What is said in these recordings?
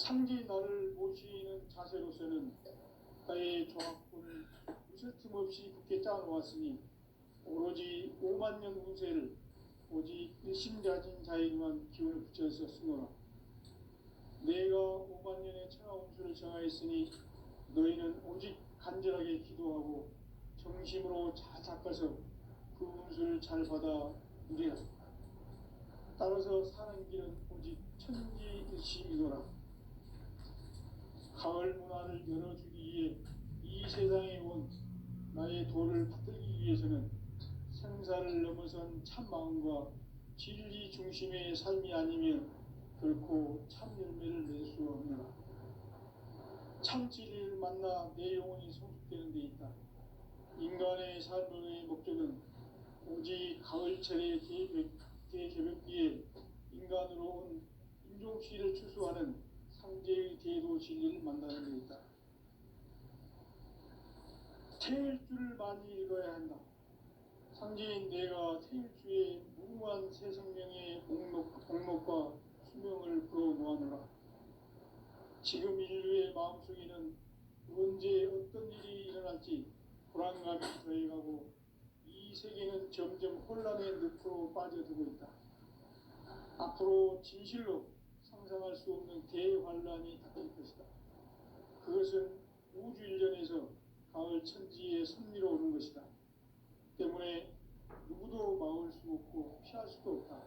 상지 나를 모시는 자세로서는 나의 종합군을 무쇠틈 없이 굳게 짜놓았으니 오로지 5만년 운세를 오직 일심자진 자에게만 기운을 붙여서 쓰노라. 내가 5만년의 천하 운수를 정하였으니 너희는 오직 간절하게 기도하고 정심으로 잘 닦아서 그 운수를 잘 받아 누리라. 따라서 사는 길은 오직 천지일심이노라. 가을 문화를 열어주기 위해 이 세상에 온 나의 도를 받들기 위해서는 생사를 넘어선 참 마음과 진리 중심의 삶이 아니면 결코 참 열매를 낼 수 없노라. 참 진리를 만나 내 영혼이 성숙되는 데 있다. 인간의 삶의 목적은 오직 가을철의 대개벽기에 인간으로 온 인종시를 추수하는 상제의 대도 진리를 만나는 데 있다. 태일주를 많이 읽어야 한다. 상제인 내가 태일주의 무궁한 새 생명의 목록과 수명을 풀어놓아노라. 지금 인류의 마음속에는 언제 어떤 일이 일어날지 불안감이 더해가고 이 세계는 점점 혼란의 늪으로 빠져들고 있다. 앞으로 진실로 상상할 수 없는 대환란이 닥칠 것이다. 그것은 우주 일련에서 가을 천지의 섭리로 오는 것이다. 때문에 누구도 막을 수 없고 피할 수도 없다.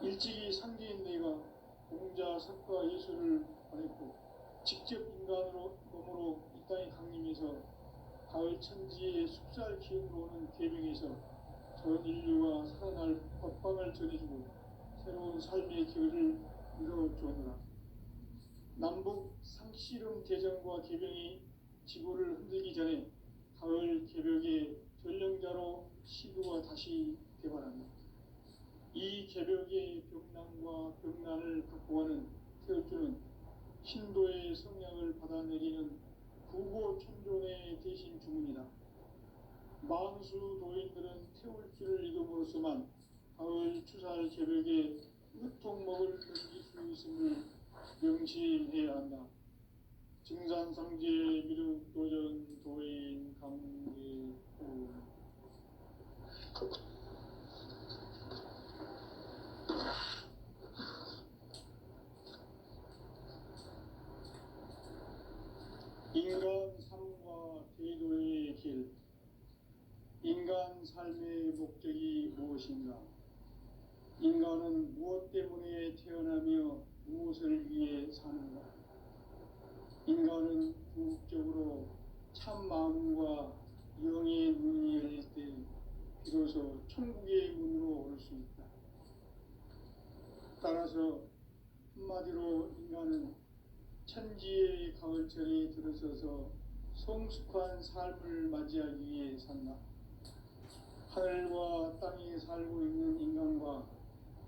일찍이 상제인 내가 공자, 석가, 예수를 보냈고 직접 인간으로 몸으로 이 땅에 강림해서 가을 천지의 숲살 기운으로 오는 계명에서 전 인류가 살아날 법방을 전해주고 새로운 삶의 길을 이뤄주었노라. 남북 상씨름 대전과 개병이 지구를 흔들기 전에 가을 개벽의 전령자로 시도가 다시 개발한다. 이 개벽의 병난과 병난을 극복하는 태울주는 신도의 성량을 받아내리는 구고천존의 대신 주문이다. 만수 도인들은 태울주를 이름으로서만 가을 추살 개벽에 으통목을 넘길 수 있음을 명심해야 한다. 증산상제 미륵도전 도인 강계구 인간 삶과 대도의 길. 인간 삶의 목적이 무엇인가? 인간은 무엇 때문에 태어나며 무엇을 위해 사는가? 인간은 궁극적으로 참 마음과 영의 문이 열릴 때 비로소 천국의 문으로 올 수 있다. 따라서 한마디로 인간은 천지의 가을철에 들어서서 성숙한 삶을 맞이하기 위해 산다. 하늘과 땅에 살고 있는 인간과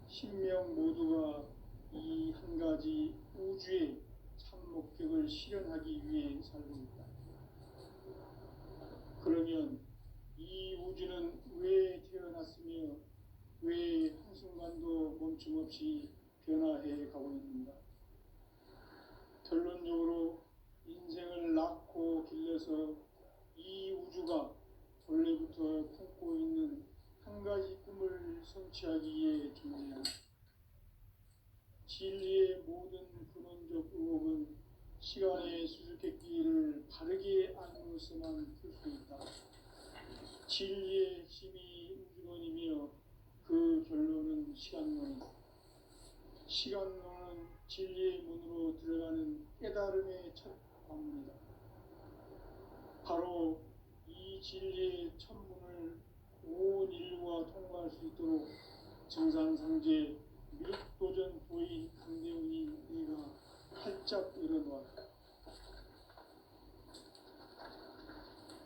신명 모두가 이 한 가지 우주의 참 목적을 실현하기 위해 살고 있다. 그러면 이 우주는 왜 태어났으며 왜 한순간도 멈춤없이 변화해 가고 있는가? 결론적으로 인생을 낳고 길러서 이 우주가 원래부터 품고 있는 한 가지 꿈을 성취하기 위해 존재한다. 진리의 모든 근원적 의혹은 시간의 수수께끼를 바르게 알므로서만 풀 수 있다. 진리의 핵심이 우주론이며 그 결론은 시간론이다. 시간론은 진리의 문으로 들어가는 깨달음의 첫 방문이다. 바로 이 진리의 첫 문을 온 인류가 통과할 수 있도록 증산상제 미륵도전 도인 강대훈이 내가 활짝 열어놓았다.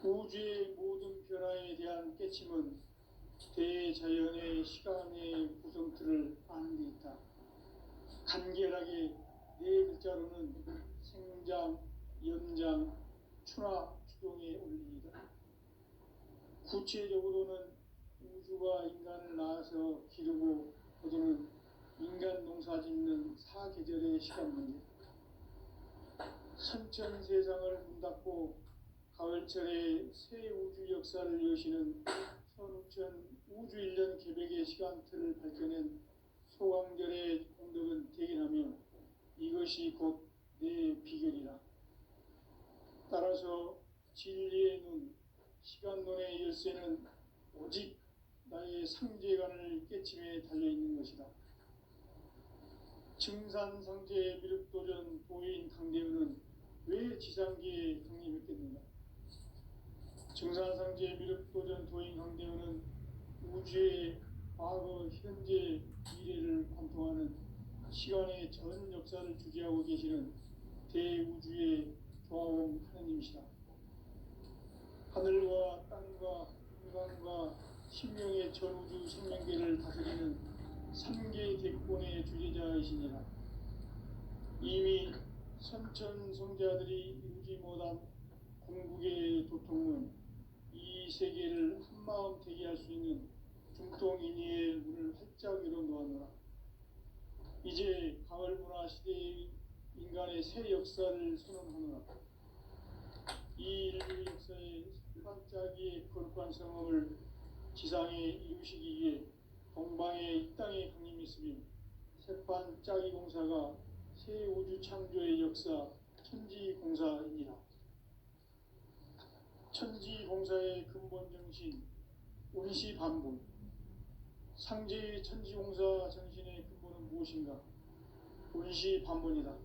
우주의 모든 변화에 대한 깨침은 대자연의 시간의 구성틀을 아는 데 있다. 간결하게 네 글자로는 생장, 연장, 추나 추동의 원리이다. 구체적으로는 우주가 인간을 낳아서 기르고 거두는 인간 농사 짓는 사계절의 시간 문제, 선천 세상을 문닫고 가을철에 새 우주 역사를 여시는 선우천 우주일년 개벽의 시간틀을 밝혀낸 소강절의 공덕은 대견하며 이것이 곧 내 비결이라. 따라서 진리의 눈, 시간론의 열쇠는 오직 나의 상제관을 깨침에 달려있는 것이다. 증산상제 미륵도전 도인 강대우는 왜 지상계에 강림했겠는가? 증산상제 미륵도전 도인 강대우는 우주의 과거, 현재, 미래를 관통하는 시간의 전 역사를 주재하고 계시는 대우주의 조화원 하느님이시다. 하늘과 땅과 인간과 신명의 전우주 생명계를 다스리는 삼계 대권의 주제자이시니라. 이미 선천성자들이 이루지 못한 궁극의 도통은 이 세계를 한마음 되게 할 수 있는 중통인의의 문을 활짝 열어 놓았노라. 이제 가을 문화 시대의 인간의 새 역사를 선언하노라. 이 인류 역사의 반짝이의 거룩한 성험을 지상에 이루시기 위해 동방의 이 땅에 강림했으며 새반짝이 공사가 새 우주 창조의 역사 천지공사이니라. 천지공사의 근본 정신 운시반본. 상제의 천지공사 정신의 근본은 무엇인가? 운시반본이다.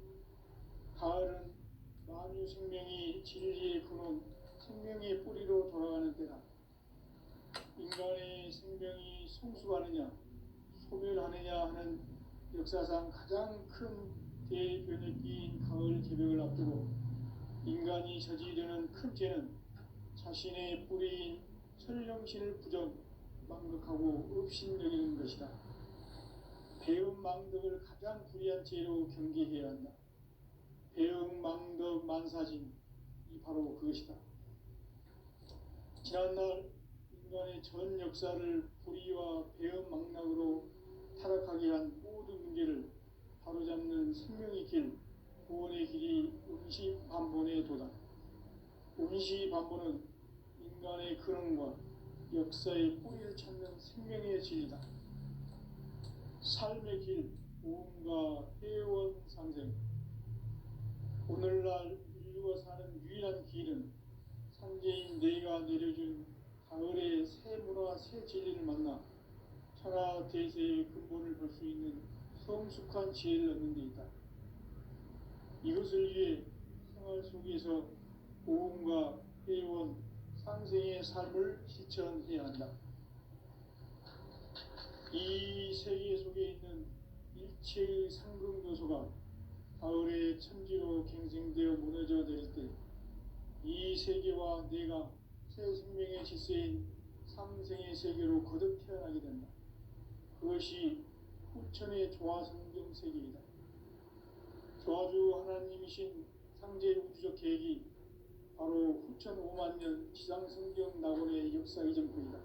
가을은 만유 생명이 진리의 근원, 생명의 뿌리로 돌아가는 때다. 인간의 생명이 성숙하느냐, 소멸하느냐 하는 역사상 가장 큰 대변혁기인 가을 개벽을 앞두고 인간이 저지르는 큰 죄는 자신의 뿌리인 설령신을 부정, 망극하고 업신여기는 것이다. 배움 망덕을 가장 불의한 죄로 경계해야 한다. 배움 망덕 만사진, 이 바로 그것이다. 지난날 인간의 전 역사를 불의와 배움 망락으로 타락하게 한 모든 문제를 바로잡는 생명의 길, 구원의 길이 운시반본의 도다. 운시반본은 인간의 근원과 역사의 뿌리를 찾는 생명의 진리다. 삶의 길, 오음과 회원 상생. 오늘날 인류가 사는 유일한 길은 상제인 내가 내려준 가을의 새 문화, 새 진리를 만나 천하 대세의 근본을 볼 수 있는 성숙한 지혜를 얻는 데 있다. 이것을 위해 생활 속에서 오음과 회원, 상생의 삶을 실천해야 한다. 이 세계 속에 있는 일체의 상금 요소가 가을의 천지로 갱생되어 무너져 내릴 때 이 세계와 내가 새 생명의 질서인 상생의 세계로 거듭 태어나게 된다. 그것이 후천의 조화성경 세계이다. 조화주 하나님이신 상제 우주적 계획이 바로 후천 5만년 지상성경 낙원의 역사 이전부이다.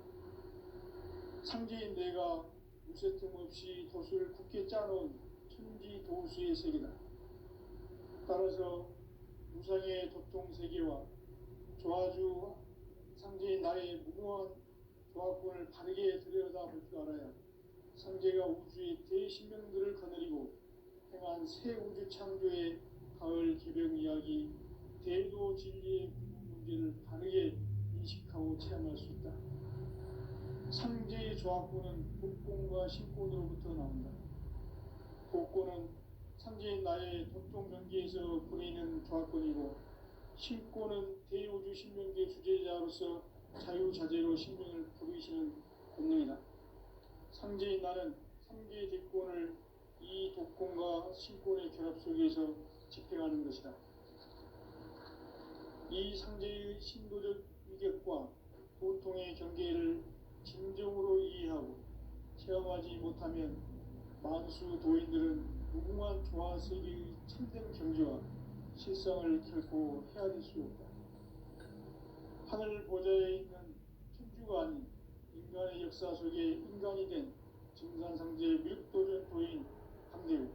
상제인 내가 무쇠틈 없이 도수를 굳게 짜놓은 천지 도수의 세계다. 따라서 무상의 도통 세계와 조화주 상제인 나의 무모한 조화권을 바르게 들여다볼 줄 알아야 상제가 우주의 대신명들을 거느리고 행한 새 우주 창조의 가을 개벽 이야기, 대도 진리의 문제를 바르게 인식하고 체험할 수 있다. 상제의 조합권은 복권과 신권으로부터 나온다. 복권은 상제인 나의 도통 경계에서 보내는 조합권이고, 신권은 대우주 신명계 주제자로서 자유자재로 신명을 부르시는 권능이다. 상제인 나는 상제의 대권을 이 독권과 신권의 결합 속에서 집행하는 것이다. 이 상제의 신도적 위격과 도통의 경계를 진정으로 이해하고 체험하지 못하면 만수 도인들은 무궁한 조화세계의 참된 경지와 실상을 결코 헤아릴 수 없다. 하늘 보좌에 있는 천주가 아닌 인간의 역사 속에 인간이 된 증산상제 미륵도전 도인 강대우.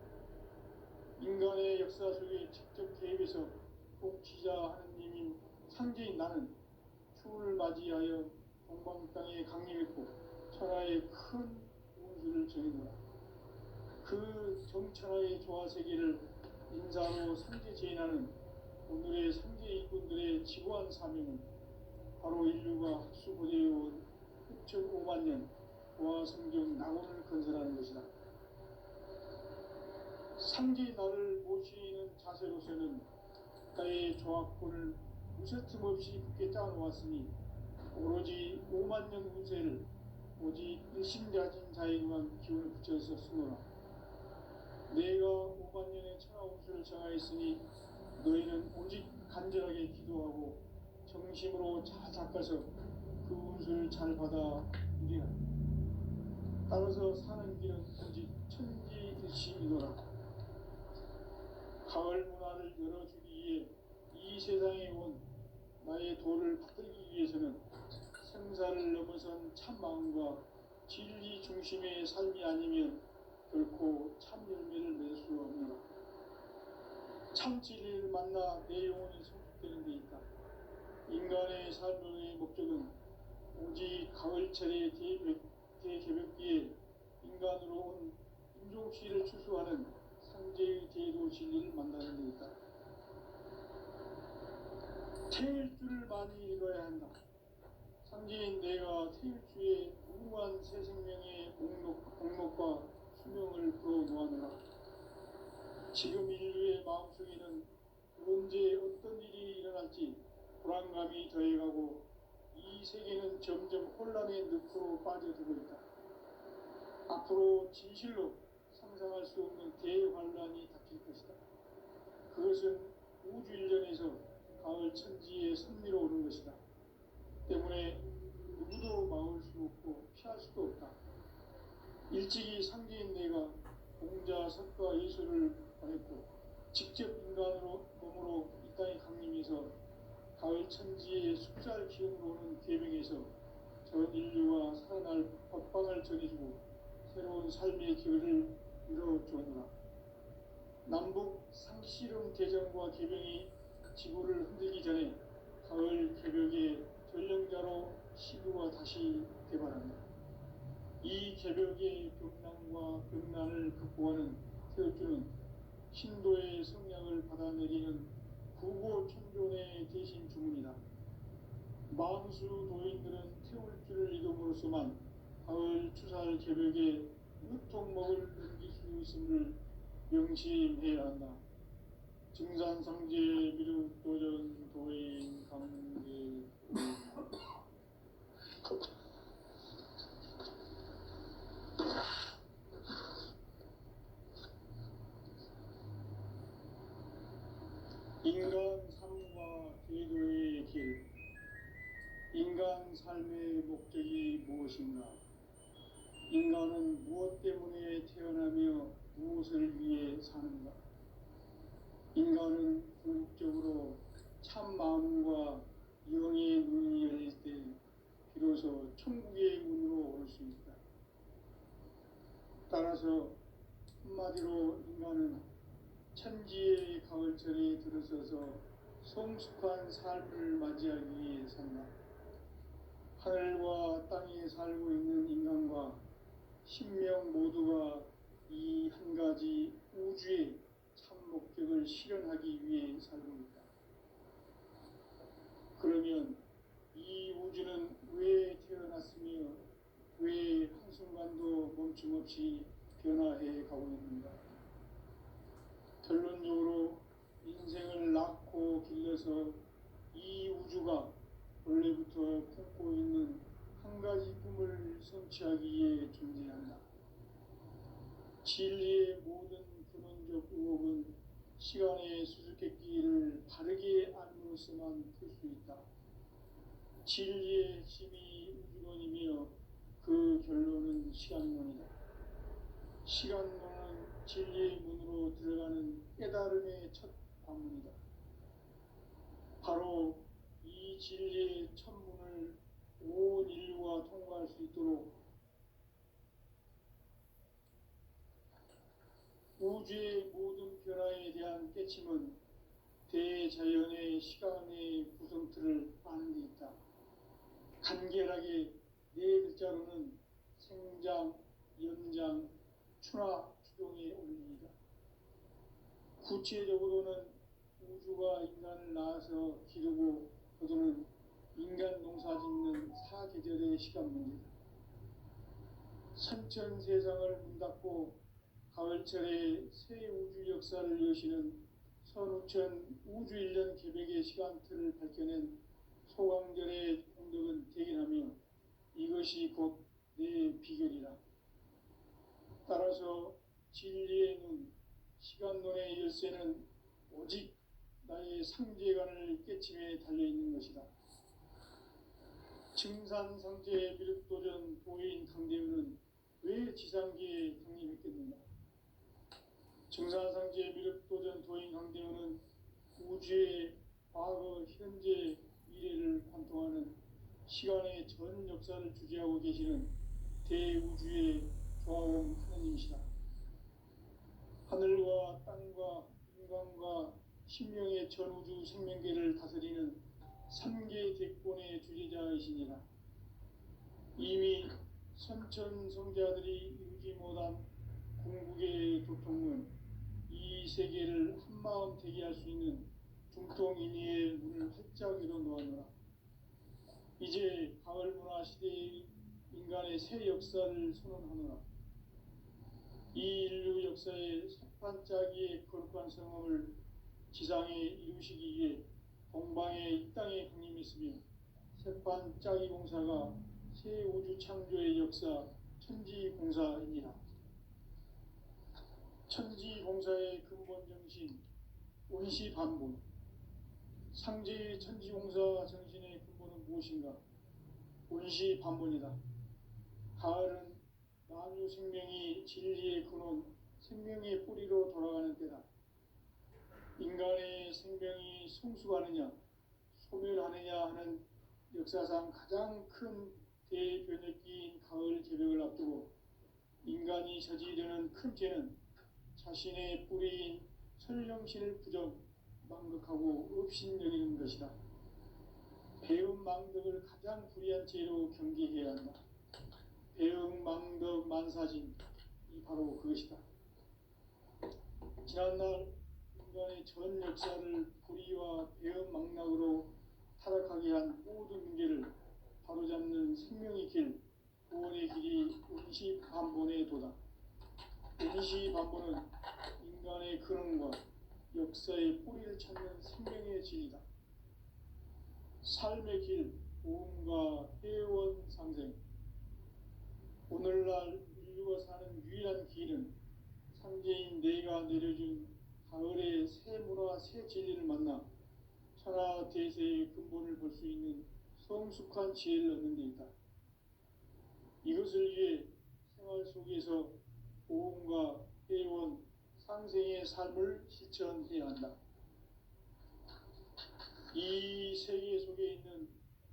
인간의 역사 속에 직접 개입해서 나는 추를 맞이하여 동방 땅에 강림했고 천하의 큰 운수를 전해노라. 그 정천하의 조화세계를 인사로 상제제인하는 오늘의 상제 일꾼들의 지고한 사명은 바로 인류가 학수고대해온 6,500만 년 보아성경 낙원을 건설하는 것이다. 상제 나를 모시는 자세로서는 국가의 조합권을 무쇠틈 없이 굳게 짜놓았으니 오로지 5만 년 운세를 오직 일심가진 자에게만 기운을 붙여서 쓰노라. 내가 5만 년의 천하 운수를 정하였으니 너희는 오직 간절하게 기도하고 정심으로 잘 닦아서 그 운수를 잘 받아 누리라. 따라서 사는 길은 오직 천지일심이노라. 가을 문화를 열어주기 위해 이 세상에 온 나의 도를 받들기 위해서는 생사를 넘어선 참 마음과 진리 중심의 삶이 아니면 결코 참 열매를 맺을 수 없노라. 참 진리를 만나 내 영혼이 성숙되는 데 있다. 인간의 삶의 목적은 오직 가을철의 대개벽기에 인간으로 온 인종시를 추수하는 상제의 대도 진리를 만나는 데 있다. 태일주를 많이 읽어야 한다. 상제인 내가 태일주의 무궁한 새 생명의 목록과 수명을 풀어놓아노라. 지금 인류의 마음속에는 언제 어떤 일이 일어날지 불안감이 더해가고 이 세계는 점점 혼란의 늪으로 빠져들고 있다. 앞으로 진실로 상상할 수 없는 대환란이 닥칠 것이다. 그것은 우주 일전에서 가을 천지의 섭리로 오는 것이다. 때문에 누구도 막을 수 없고 피할 수도 없다. 일찍이 상제인 내가 공자, 석가, 예수를 보냈고 직접 인간으로 몸으로 이 땅에 강림해서 가을 천지의 숫살 기운으로 오는 계명에서 전 인류와 살아날 법방을 전해주고 새로운 삶의 길을 이뤄주었노라. 남북 상씨름 대전과 계명이 지구를 흔들기 전에 가을 개벽의 전령자로 시구가 다시 개발한다. 이 개벽의 격난과 극난을 극복하는 태울주는 신도의 성량을 받아내리는 구고천존의 대신 주문이다. 만수 도인들은 태울주를 이름으로서만 가을 추살 개벽에 유통목을 넘길 수 있음을 명심해야 한다. 증산상제 미륵도전 도인 강계 인간 삶과 제도의 길. 인간 삶의 목적이 무엇인가? 인간은 무엇 때문에 태어나며 무엇을 위해 사는가? 인간은 궁극적으로 참 마음과 영의 눈이 열릴 때 비로소 천국의 문으로 올 수 있다. 따라서 한마디로 인간은 천지의 가을철에 들어서서 성숙한 삶을 맞이하기 위해 산다. 하늘과 땅에 살고 있는 인간과 신명 모두가 이 한 가지 우주의 참 목적을 실현하기 위해 살고 있다. 그러면 이 우주는 왜 태어났으며 왜 한순간도 멈춤없이 변화해 가고 있는가? 결론적으로 인생을 낳고 길러서 이 우주가 원래부터 품고 있는 한 가지 꿈을 성취하기 위해 존재한다. 진리의 모든 근원적 의혹은 시간의 수수께끼를 바르게 알므로서만 풀 수 있다. 진리의 핵심이 우주론이며 그 결론은 시간론이다. 시간론은 진리의 문으로 들어가는 깨달음의 첫 관문이다. 바로 이 진리의 첫 문을 온 인류가 통과할 수 있도록 우주의 모든 변화에 대한 깨침은 대자연의 시간의 구성틀을 아는 데 있다. 간결하게 네 글자로는 생장, 연장, 추나 추동에 올립니다. 구체적으로는 우주가 인간을 낳아서 기르고 거두는 인간 농사 짓는 사계절의 시간 문제다. 선천 세상을 문닫고 가을철에 새 우주 역사를 여시는 선우천 우주일년 개백의 시간틀을 밝혀낸 소강절의 공덕은 대견하며 이것이 곧 내 비결이라. 따라서 진리의 눈, 시간론의 열쇠는 오직 나의 상제관을 깨침에 달려있는 것이다. 증산상제 미륵도전 도인 강대우는 왜 지상계에 강림했겠는가? 증산상제 미륵도전 도인 강대우는 우주의 과거, 현재, 미래를 관통하는 시간의 전 역사를 주재하고 계시는 대우주의 조화원 하느님이시다. 하늘과 땅과 인간과 신명의 전우주 생명계를 다스리는 삼계 대권의 주제자이시니라. 이미 선천성자들이 이루지 못한 궁극의 도통은 이 세계를 한마음 되게 할 수 있는 중통인의의 문을 활짝 열어놓았노라. 이제 가을 문화 시대의 인간의 새 역사를 선언하노라. 이 인류 역사의 석판짜기의 거룩한 성험을 지상에 이루시기 위해 동방의 이 땅에 강림했으며 석판짜기 공사가 새 우주 창조의 역사 천지공사이니라. 천지공사의 근본 정신 원시반본. 상제의 천지공사 정신의 근본은 무엇인가? 원시반본이다. 가을은 만유 생명이 진리의 근원, 생명의 뿌리로 돌아가는 때다. 인간의 생명이 성숙하느냐, 소멸하느냐 하는 역사상 가장 큰 대변혁기인 가을 개벽을 앞두고 인간이 저지르는 큰 죄는 자신의 뿌리인 설령신을 부정, 망극하고 업신여기는 것이다. 배은망덕을 가장 불의한 죄로 경계해야 한다. 배은망덕 만사진, 이 바로 그것이다. 지난날 인간의 전 역사를 불의와 배은망락으로 타락하게 한 모든 문제를 바로잡는 생명의 길, 구원의 길이 원시반본의 도다. 원시반본은 인간의 근원과 역사의 뿌리를 찾는 생명의 진리다. 삶의 길, 보험과 회원 상생. 오늘날 인류가 사는 유일한 길은 상제인 내가 내려준 가을의 새 문화, 새 진리를 만나 천하 대세의 근본을 볼 수 있는 성숙한 지혜를 얻는 데 있다. 이것을 위해 생활 속에서 보험과 회원, 상생의 삶을 실천해야 한다. 이 세계 속에 있는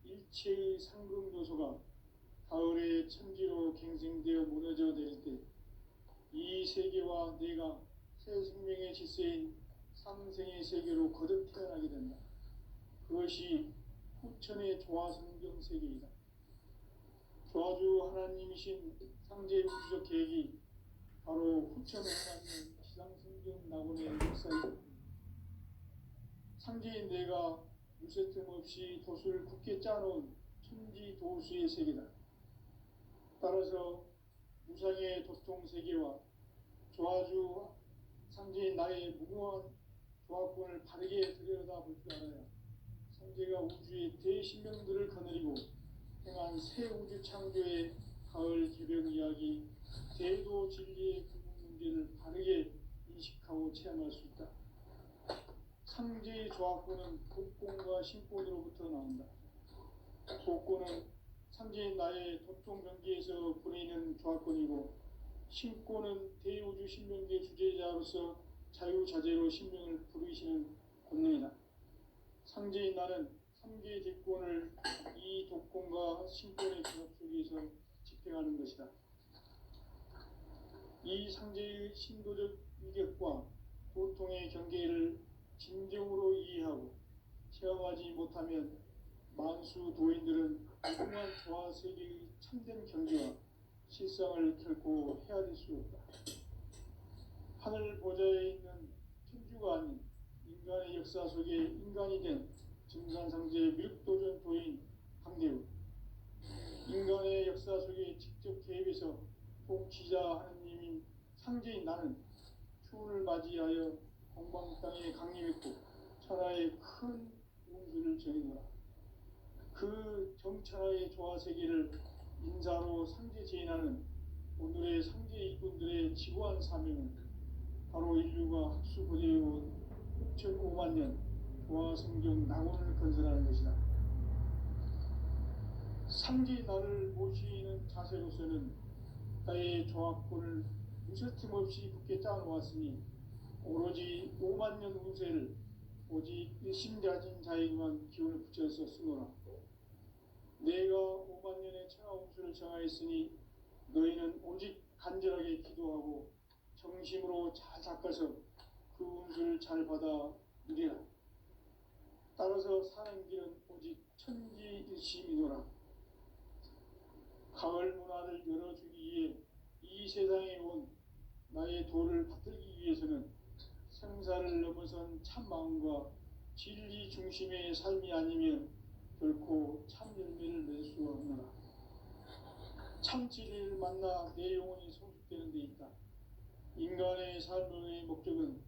일체의 상금 요소가 가을의 천지로 갱생되어 무너져 내릴 때 이 세계와 내가 새 생명의 질서인 상생의 세계로 거듭 태어나게 된다. 그것이 후천의 조화성경 세계이다. 조화주 하나님이신 상제 우주적 계획이 바로 후천에 해당하는 지상성경 낙원의 역사이다. 상제인 내가 무쇠틈 없이 도수를 굳게 짜놓은 천지도수의 세계다. 따라서 무상의 도통 세계와 조화주 상제인 나의 무궁한 조화권을 바르게 들여다볼 줄 알아야 상제가 우주의 대신명들을 거느리고 행한 새 우주 창조의 가을 개벽 이야기, 대도 진리의 근본 문제를 바르게 인식하고 체험할 수 있다. 상제의 조화권은 복권과 신권으로부터 나온다. 복권은 상제인 나의 도통 경계에서 보내는 조화권이고, 신권은 대우주 신명계 주제자로서 자유자재로 신명을 부르시는 권능이다. 상제인 나는 3개의 대권을 이 독권과 신권의 결합 속에서 집행하는 것이다. 이 상제의 신도적 위격과 도통의 경계를 진정으로 이해하고 체험하지 못하면 만수 도인들은 무궁한 조화 세계의 참된 경지와 실상을 결코 헤아릴 수 없다. 하늘 보좌에 있는 천주가 아닌 인간의 역사 속에 인간이 된 증산상제 미륵도전 도인 강대우, 인간의 역사 속에 직접 개입해서 통치자 하느님인 상제인 나는 추운을 맞이하여 공방 땅에 강림했고 천하의 큰 운수를 정해노라. 그 정천하의 조화세계를 인사로 상제 제인하는 오늘의 상제 일꾼들의 지구한 사명은 바로 인류가 학수고대해온 6,500만 년 조화성경 낙원을 건설하는 것이다. 상제 나를 모시는 자세로서는 나의 조합권을 무서팀 없이 굳게 짜놓았으니 오로지 5만 년 운세를 오직 일심자진 자에게만 기운을 붙여서 쓰노라. 내가 5만 년의 천하 운수를 정하였으니 너희는 오직 간절하게 기도하고 정심으로 잘 닦아서 그 운수를 잘 받아 누리라. 따라서 사는 길은 오직 천지일심이노라. 가을 문화를 열어주기 위해 이 세상에 온 나의 도를 받들기 위해서는 생사를 넘어선 참 마음과 진리 중심의 삶이 아니면 결코 참 열매를 낼 수 없노라. 참 진리를 만나 내 영혼이 성숙되는 데 있다. 인간의 삶의 목적은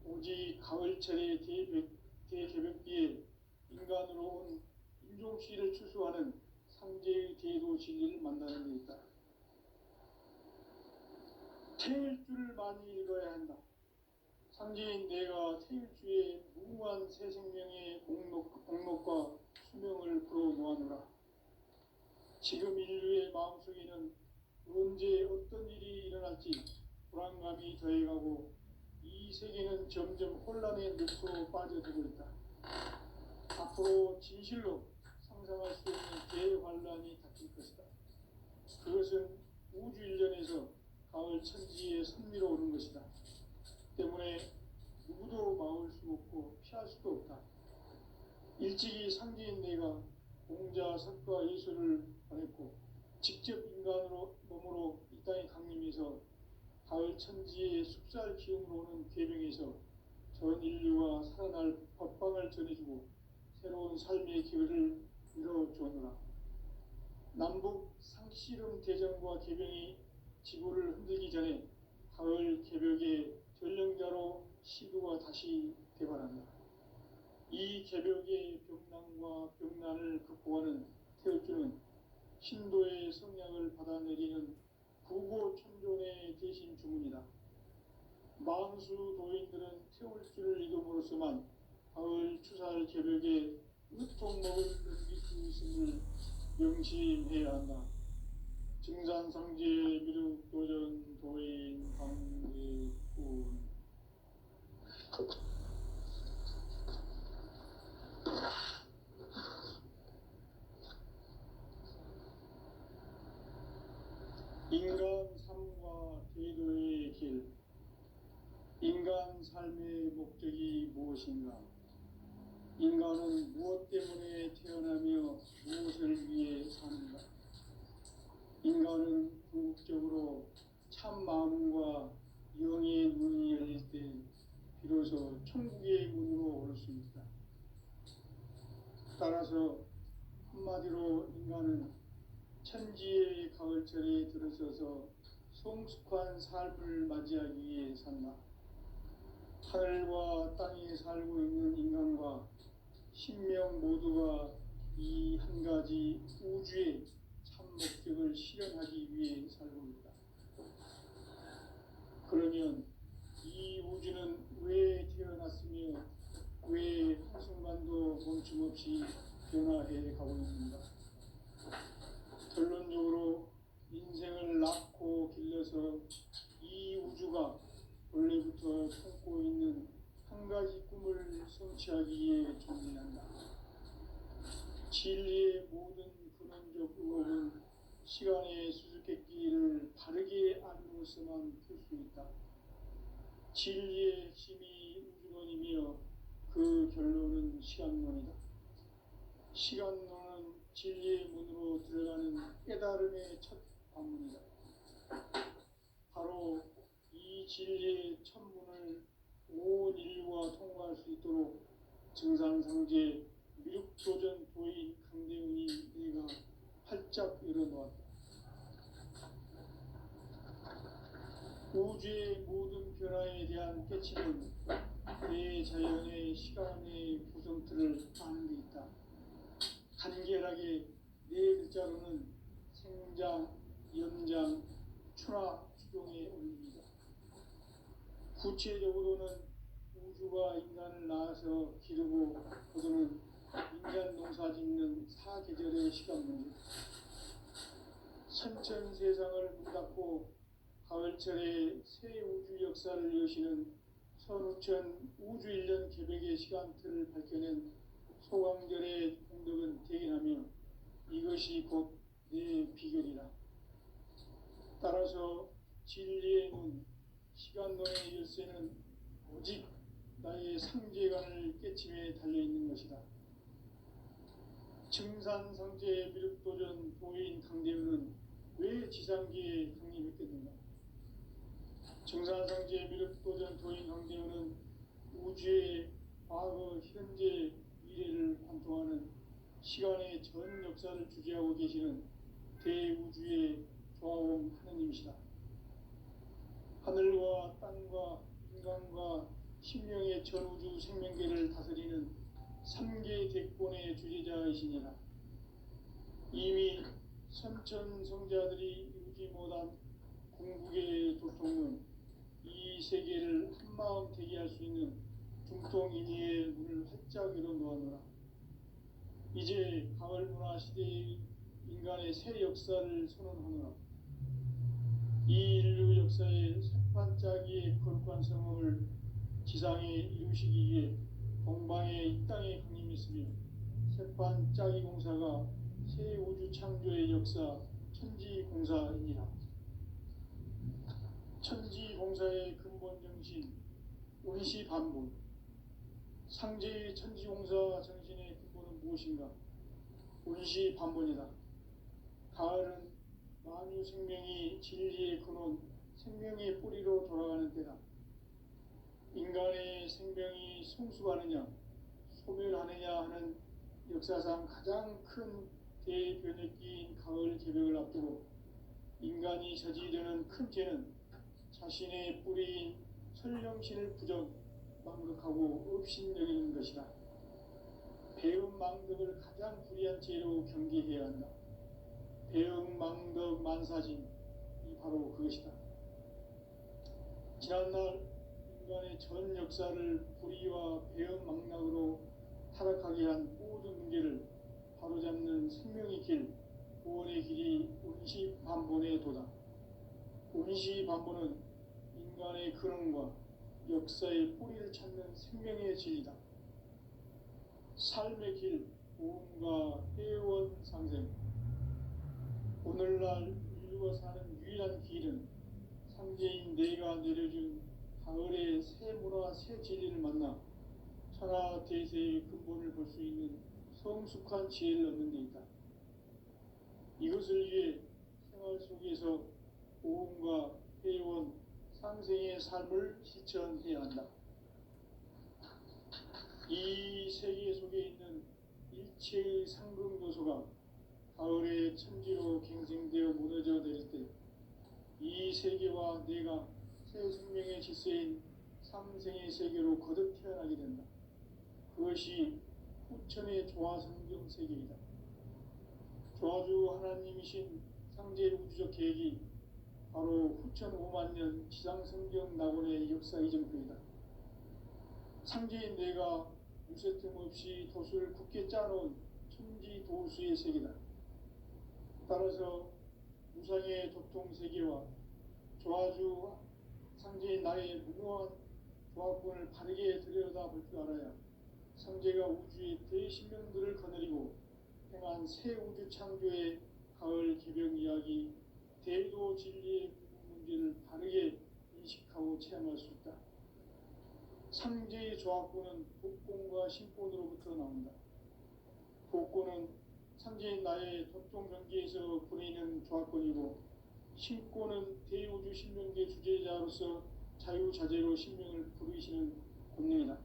오직 가을철의 대개벽비에 인간으로 온 인종씨를 추수하는 상제의 대도 진리를 만나는 데 있다. 태일 줄을 많이 읽어야 한다. 상제인 내가 태일주의 무궁한 새 생명의 목록과 수명을 불어놓아노라. 지금 인류의 마음속에는 언제 어떤 일이 일어날지 불안감이 더해가고 이 세계는 점점 혼란의 늪으로 빠져들고 있다. 앞으로 진실로 상상할 수 없는 대환란이 닥칠 것이다. 그것은 우주 일련에서 가을 천지에 선미로 오는 것이다. 때문에 누구도 막을 수 없고 피할 수도 없다. 일찍이 상제인 내가 공자, 석가, 예수를 보냈고 직접 인간으로 몸으로 이 땅에 강림해서 가을 천지의 숲살 기운으로 오는 계명에서 전 인류와 살아날 법방을 전해주고 새로운 삶의 기회를 이뤄주었노라. 남북 상씨름 대전과 개병이 지구를 흔들기 전에 가을 개벽의 전령자로 시구가 다시 되발한다. 이 개벽의 병난과 병난을 극복하는 태울주는 신도의 성량을 받아내리는 구고천존의 대신 주문이다. 만수 도인들은 태울주를 이름으로서만 가을 추살 개벽에 으통목을 넘길 수 있음을 명심해야 한다. 증산상제 미륵도전 도인 강대군. 인간 삶과 대도의 길. 인간 삶의 목적이 무엇인가? 인간은 무엇 때문에 태어나며 무엇을 위해 사는가? 인간은 궁극적으로 참 마음과 영의 문이 열릴 때 비로소 천국의 문으로 오를 수 있다. 따라서 한마디로 인간은 천지의 가을철에 들어서서 성숙한 삶을 맞이하기 위해 산다. 하늘과 땅에 살고 있는 인간과 신명 모두가 이 한 가지 우주의 참 목적을 실현하기 위해 살고 있다. 그러면 이 우주는 왜 태어났으며 왜 한순간도 멈춤없이 변화해 가고 있는가? 결론적으로 인생을 낳고 길러서 이 우주가 원래부터 품고 있는 한 가지 꿈을 성취하기 위해 존재한다. 진리의 모든 근원적 의혹은 시간의 수수께끼를 바르게 알므로서만 풀 수 있다. 진리의 핵심이 우주론이며 그 결론은 시간론이다. 시간론은 진리의 문으로 들어가는 깨달음의 첫 관문이다. 바로 이 진리의 첫 문을 온 인류가 통과할 수 있도록 증산상제 미륵도전 도인 강대훈이 내가 활짝 열어놓았다. 우주의 모든 변화에 대한 깨침은 대자연의 시간의 구성틀을 아는 데 있다. 간결하게 네 글자로는 생장, 연장, 추나 추종에 올립니다. 구체적으로는 우주가 인간을 낳아서 기르고 거두는 인간 농사 짓는 사계절의 시간 문제, 선천 세상을 문 닫고 가을철에 새 우주 역사를 여시는 선우천 우주 1년 개백의 시간틀을 밝혀낸 소강절의 공덕은 대견하며 이것이 곧 내 비결이라. 따라서 진리의 문, 시간론의 열쇠는 오직 나의 상제관을 깨침에 달려있는 것이다. 증산상제 미륵도전 도인 강대훈은 왜 지상기에 강림했겠는가? 증산상제 미륵도전 도인 강대훈은 우주의 과거, 현재, 미래를 관통하는 시간의 전 역사를 주재하고 계시는 대우주의 조화원 하느님이시다. 하늘과 땅과 인간과 신명의 전우주 생명계를 다스리는 3계 대권의 주재자이시니라. 이미 선천성자들이 이루지 못한 궁극의 도통은 이 세계를 한마음 되게 할 수 있는 중통인의의 문을 활짝 열어놓았노라. 이제 가을문화 시대의 인간의 새 역사를 선언하노라. 이 인류 역사의 새판짜기의 거룩한 성험을 지상에 이루시기 위해 동방에 이 땅에 강림했으며 새판짜기 공사가 새 우주 창조의 역사 천지공사이니라. 천지공사의 근본 정신 운시반본, 상제의 천지공사 정신의 근본은 무엇인가? 운시반본이다. 가을은 만유 생명이 진리의 근원, 생명의 뿌리로 돌아가는 때다. 인간의 생명이 성숙하느냐, 소멸하느냐 하는 역사상 가장 큰 대변혁기인 가을 개벽을 앞두고 인간이 저지르는 큰 죄는 자신의 뿌리인 설령신을 부정, 망극하고 업신여기는 것이다. 배음 망덕을 가장 불의한 죄로 경계해야 한다. 배음 망덕 만사진, 이 바로 그것이다. 지난날 인간의 전 역사를 불의와 배음 망락으로 타락하게 한 모든 문제를 바로잡는 생명의 길, 구원의 길이 운시반본의 도다. 운시반본은 인간의 근원과 역사의 뿌리를 찾는 생명의 진리다. 삶의 길, 고음과 회원 상생. 오늘날 인류가 사는 유일한 길은 상제인 내가 내려준 가을의 새 문화, 새 진리를 만나 천하 대세의 근본을 볼 수 있는 성숙한 지혜를 얻는 데 있다. 이것을 위해 생활 속에서 고음과 회원, 상생의 삶을 실천해야 한다. 이 세계 속에 있는 일체의 상금도소가 가을의 천지로 갱생되어 무너져 내릴 때 이 세계와 내가 새 생명의 질서인 상생의 세계로 거듭 태어나게 된다. 그것이 후천의 조화성경 세계이다. 조화주 하나님이신 상제 우주적 계획이 바로 후천 5만 년 지상성경 낙원의 역사 이전표이다. 상제인 내가 무쇠틈 없이 도수를 굳게 짜놓은 천지 도수의 세계다. 따라서 무상의 도통 세계와 조화주 상제인 나의 무모한 조화권을 바르게 들여다볼 줄 알아야 상제가 우주의 대신명들을 거느리고 행한 새 우주 창조의 가을 개벽 이야기, 대도 진리의 문제를 바르게 인식하고 체험할 수 있다. 상제의 조합권은 복권과 신권으로부터 나온다. 복권은 상제인 나의 법정 경계에서 부리는 조합권이고, 신권은 대우주 신명계 주제자로서 자유자재로 신명을 부르시는 권능이다.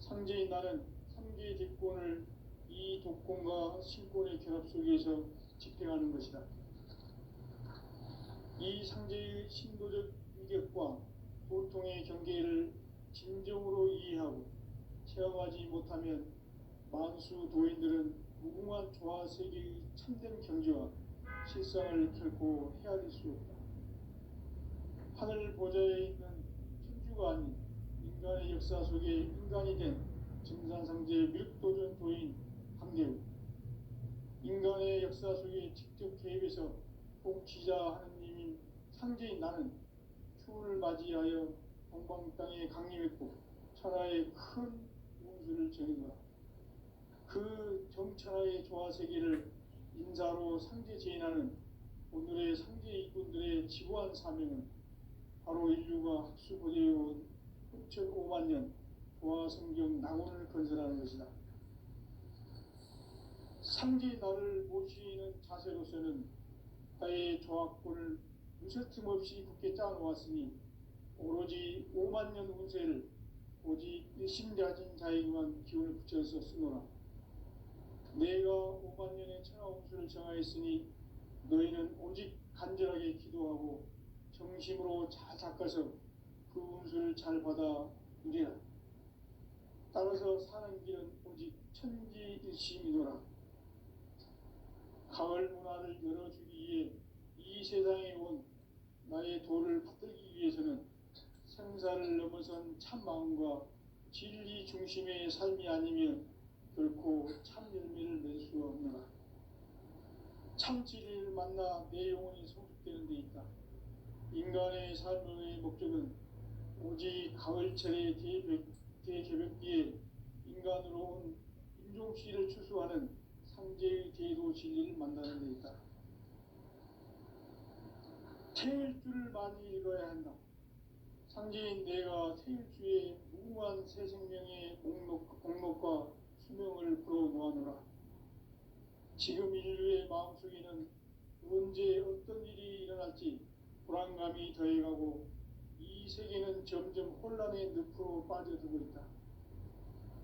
상제인 나는 상제의 대권을 이 독권과 신권의 결합 속에서 집행하는 것이다. 이 상제의 신도적 위격과 보통의 경계를 진정으로 이해하고 체험하지 못하면 만수 도인들은 무궁한 조화세계의 참된 경지와 실상을 결코 헤아릴 수 없다. 하늘 보좌에 있는 천주가 아닌 인간의 역사 속에 인간이 된 증산상제 밀도전 도인 황대우, 인간의 역사 속에 직접 개입해서 통치자 하느님인 상제인 나는 추운을 맞이하여 동방 땅에 강림했고 천하의 큰 운수를 정해노라. 그 정천하의 조화세계를 인사로 상제 제인하는 오늘의 상제 이꾼들의 지구한 사명은 바로 인류가 학수고대해온 9,500만 년 조화성경 낙원을 건설하는 것이다. 상제인 나를 모시는 자세로서는 나의 조합권을 무쇠틈없이 굳게 짜놓았으니 오로지 5만 년 운세를 오직 일심가진 자에게만 기운을 붙여서 쓰노라. 내가 5만 년의 천하 운수를 정하였으니 너희는 오직 간절하게 기도하고 정심으로 잘 닦아서 그 운수를 잘 받아 누리라. 따라서 사는 길은 오직 천지일심이노라. 가을 문화를 열어주기 위해 이 세상에 온 나의 도를 받들기 위해서는 생사를 넘어선 참 마음과 진리 중심의 삶이 아니면 결코 참 열매를 낼 수 없노라. 참 진리를 만나 내 영혼이 성숙되는 데 있다. 인간의 삶의 목적은 오직 가을철의 대개벽기에 인간으로 온 인종씨를 추수하는 상제의 대도 진리를 만나는 데 있다. 태일주를 많이 읽어야 한다. 상제인 내가 태일주의 무궁한 새 생명의 목록과 수명을 풀어놓아노라. 지금 인류의 마음속에는 언제 어떤 일이 일어날지 불안감이 더해가고 이 세계는 점점 혼란의 늪으로 빠져들고 있다.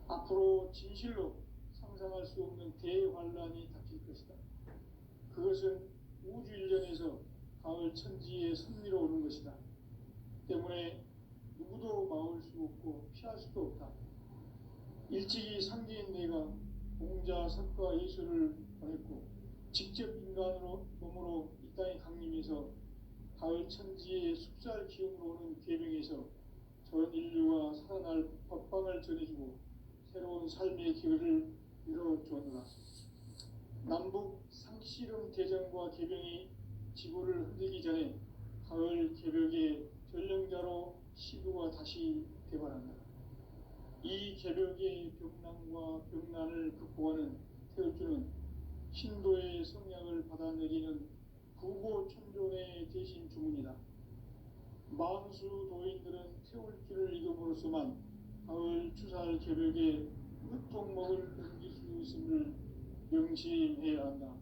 앞으로 진실로 상상할 수 없는 대환란이 닥칠 것이다. 그것은 우주 일련에서 가을 천지의 섭리로 오는 것이다. 때문에 누구도 막을 수 없고 피할 수도 없다. 일찍이 상제인 내가 공자, 석가, 예수를 보냈고 직접 인간으로 몸으로 이 땅에 강림해서 가을 천지의 숲살 기운으로 오는 계명에서 전 인류가 살아날 법방을 전해주고 새로운 삶의 기회를 열어주었노라. 남북 상씨름 대전과 개병이 지구를 흔들기 전에 가을 개벽의 전령자로 시도가 다시 개발한다. 이 개벽의 병난과 병난을 극복하는 태울주는 신도의 성량을 받아내리는 구고천존의 대신 주문이다. 만수 도인들은 태울주를 이름으로서만 가을 추살 개벽에 으통먹을 넘길 수 있음을 명심해야 한다.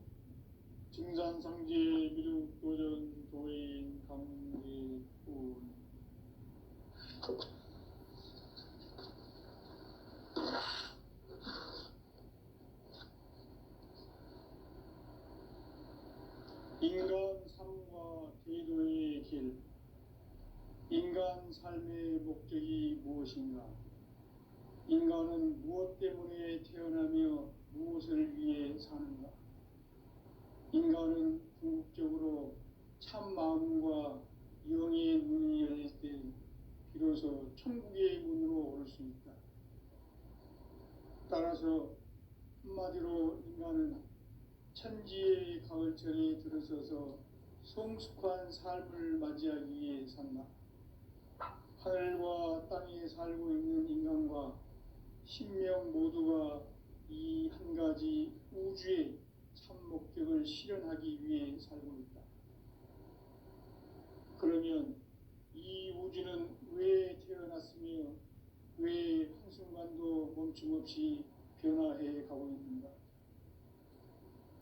증산상제 미륵도전 도인 강대군. 인간 삶과 대도의 길. 인간 삶의 목적이 무엇인가? 인간은 무엇 때문에 태어나며 무엇을 위해 사는가? 인간은 궁극적으로 참 마음과 영의 문이 열릴 때 비로소 천국의 문으로 오를 수 있다. 따라서 한마디로 인간은 천지의 가을철에 들어서서 성숙한 삶을 맞이하기 위해 산다. 하늘과 땅에 살고 있는 인간과 신명 모두가 이 한 가지 우주의 참 목적을 실현하기 위해 살고 있다. 그러면 이 우주는 왜 태어났으며 왜 한순간도 멈춤없이 변화해 가고 있는가?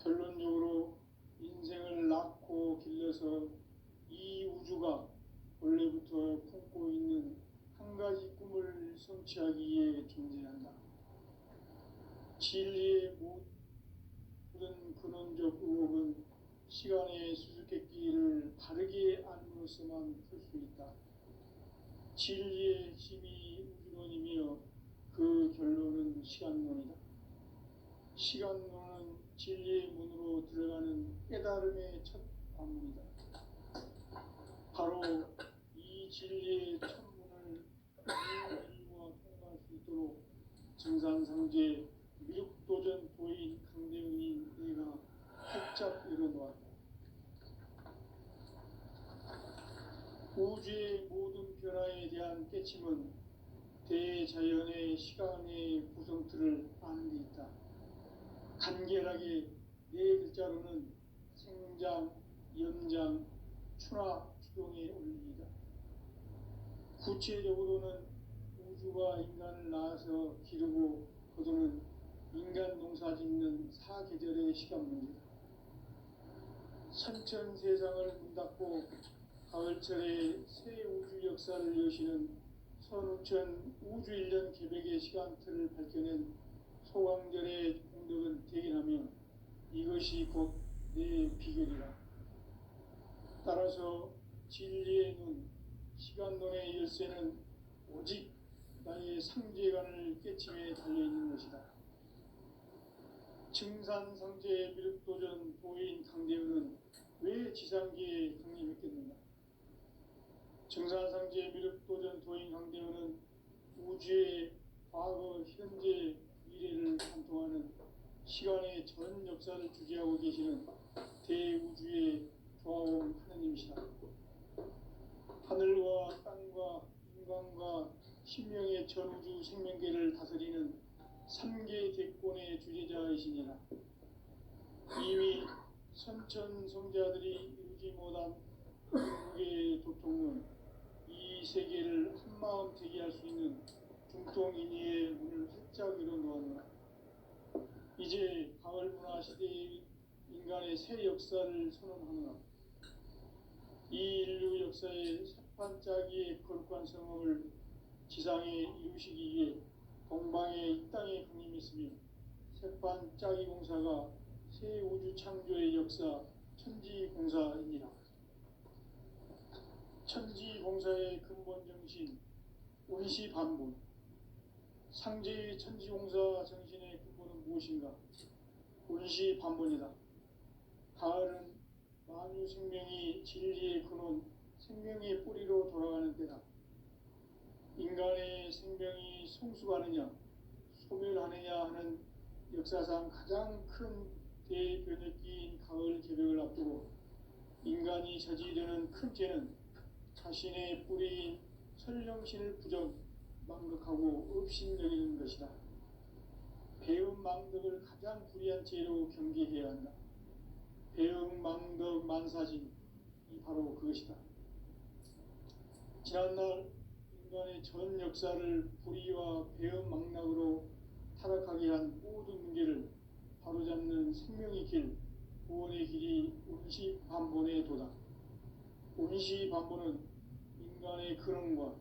결론적으로 인생을 낳고 길러서 이 우주가 원래부터 품고 있는 한 가지 꿈을 성취하기 위해 존재한다. 진리의 모든 근원적 의혹은 시간의 수수께끼를 바르게 알므로서만 풀 수 있다. 진리의 핵심이 우주론이며 그 결론은 시간론이다. 시간론은 진리의 문으로 들어가는 깨달음의 첫 관문이다. 바로 이 진리의 첫 문을 인류와 통과할 수 있도록 증산상제 미륵도전 도인 강대훈이 내가 활짝 열어놓았다. 우주의 모든 변화에 대한 깨침은 대자연의 시간의 구성틀을 아는 데 있다. 간결하게 네 글자로는 생장, 연장, 추나 추동의 원리이다. 구체적으로는 우주가 인간을 낳아서 기르고 거두는 인간 농사 짓는 사계절의 시간 문제다. 선천 세상을 문 닫고 가을철에 새 우주 역사를 여시는 선우천 우주 1년 계백의 시간틀을 밝혀낸 소강절의 공덕은 대견하며 이것이 곧 내 비결이라. 따라서 진리의 눈, 시간론의 열쇠는 오직 나의 상제관을 깨침에 달려있는 것이다. 증산상제 미륵도전 도인 강대훈은 왜 지상계에 강림했겠는가? 증산상제 미륵도전 도인 강대훈은 우주의 과거, 현재, 미래를 관통하는 시간의 전 역사를 주재하고 계시는 대우주의 조화원 하느님이시다. 하늘과 땅과 인간과 신명의 전우주 생명계를 다스리는 3계 대권의 주재자이시니라. 이미 선천성자들이 이루지 못한 중국의 도통은 이 세계를 한마음 되게 할 수 있는 중통인의의 문을 활짝 열어놓았노라. 이제 가을 문화 시대의 인간의 새 역사를 선언하노라. 이 인류 역사의 새판짜기의 거룩한 성업을 지상에 이루시기 위해 동방의 이 땅에 강림했으며 새판짜기 공사가 새 우주 창조의 역사 천지공사이니라. 천지공사의 근본 정신 운시반본. 상제의 천지공사 정신의 근본은 무엇인가? 운시반본이다. 가을은 만유 생명이 진리의 근원, 생명의 뿌리로 돌아가는 때다. 인간의 생명이 성숙하느냐, 소멸하느냐 하는 역사상 가장 큰 대변혁기인 가을 개벽을 앞두고 인간이 저지르는 큰 죄는 자신의 뿌리인 설령신을 부정, 망극하고 업신여기는 것이다. 배움 망덕을 가장 불의한 죄로 경계해야 한다. 배움 망덕 만사진이 바로 그것이다. 지난날 인간의 전 역사를 불의와 배움 망락으로 타락하게 한 모든 문제를 바로잡는 생명의 길, 구원의 길이 운시반본의 도다. 운시반본은 인간의 근원과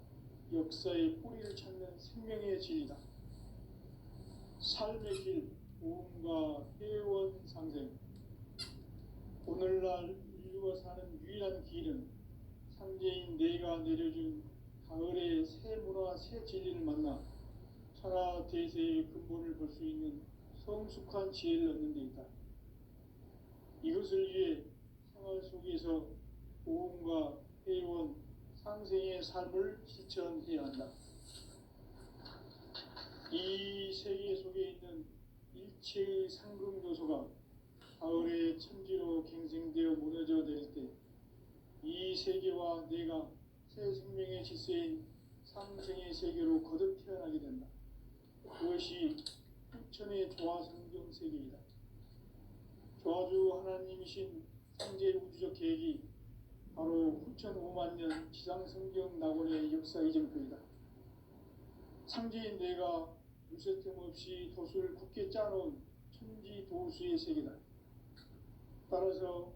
역사의 뿌리를 찾는 생명의 진리다. 삶의 길, 오음과 회원 상생. 오늘날 인류가 사는 유일한 길은 상제인 내가 내려준 가을의 새 문화, 새 진리를 만나 천하 대세의 근본을 볼 수 있는 성숙한 지혜를 얻는 데 있다. 이것을 위해 생활 속에서 오음과 회원, 상생의 삶을 실천해야 한다. 이 세계 속에 있는 일체의 상금 요소가 가을의 천지로 갱생되어 무너져 내릴 때 이 세계와 내가 새 생명의 질서인 상생의 세계로 거듭 태어나게 된다. 그것이 후천의 조화성경 세계이다. 조화주 하나님이신 상제 우주적 계획이 바로 후천 5만 년 지상성경 낙원의 역사 이정표이다. 상제인 내가 무쇠틈 없이 돛을 굳게 짜놓은 천지도수의 세계다. 따라서